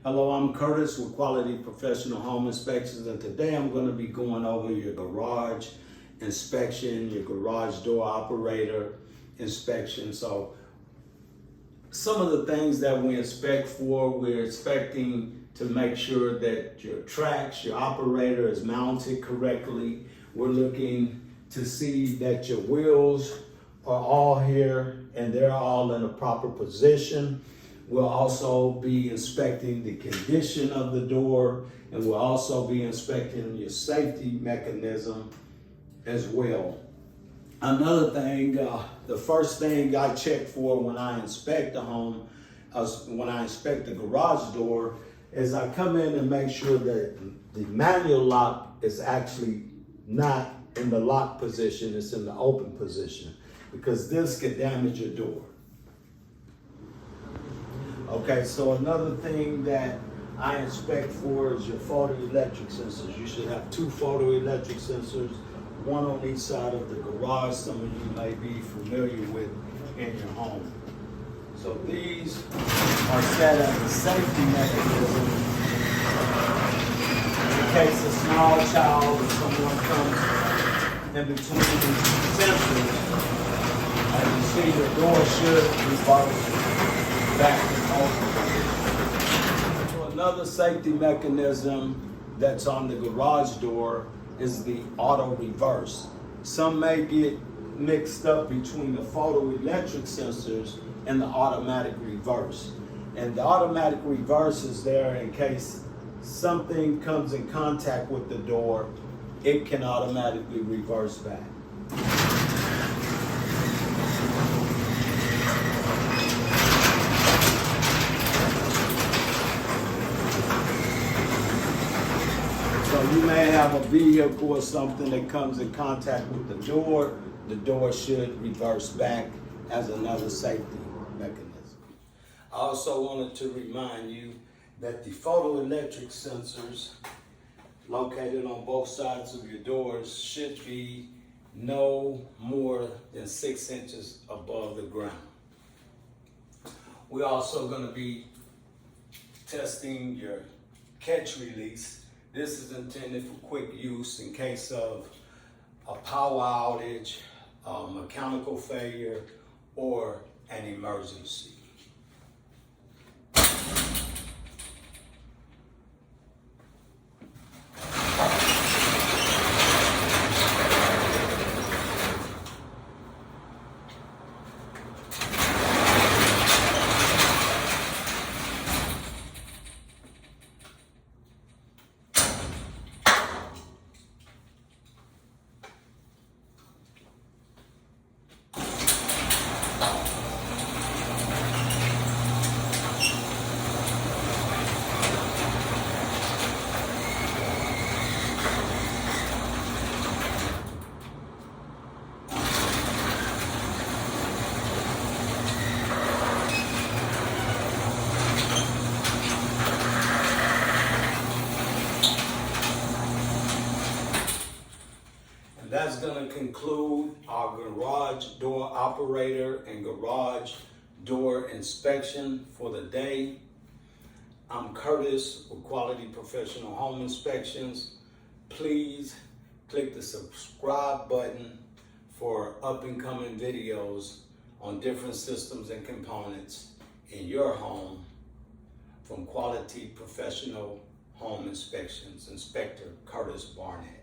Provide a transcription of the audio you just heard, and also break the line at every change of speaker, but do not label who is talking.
Hello, I'm Curtis with Quality Professional Home Inspections, and today I'm going to be going over your garage inspection, your garage door operator inspection. So some of the things that we inspect for, we're inspecting to make sure that your tracks, your operator is mounted correctly. We're looking to see that your wheels are all here and they're all in a proper position. We'll also be inspecting the condition of the door, and we'll also be inspecting your safety mechanism as well. Another thing, the first thing I check for when I inspect the home, when I inspect the garage door, is I come in and make sure that the manual lock is actually not in the lock position, it's in the open position, because this could damage your door. Okay, so another thing that I inspect for is your photoelectric sensors. You should have 2 photoelectric sensors, one on each side of the garage. Some of you may be familiar with in your home. So these are set as a safety mechanism in case a small child or someone comes in between the sensors. As you see, the door should reverse back. So another safety mechanism that's on the garage door is the auto reverse. Some may get mixed up between the photoelectric sensors and the automatic reverse. And the automatic reverse is there in case something comes in contact with the door, it can automatically reverse back. So you may have a vehicle or something that comes in contact with the door should reverse back as another safety mechanism. I also wanted to remind you that the photoelectric sensors located on both sides of your doors should be no more than 6 inches above the ground. We're also going to be testing your catch release. This is intended for quick use in case of a power outage, mechanical failure, or an emergency. That's going to conclude our garage door operator and garage door inspection for the day. I'm Curtis with Quality Professional Home Inspections. Please click the subscribe button for up and coming videos on different systems and components in your home from Quality Professional Home Inspections, Inspector Curtis Barnett.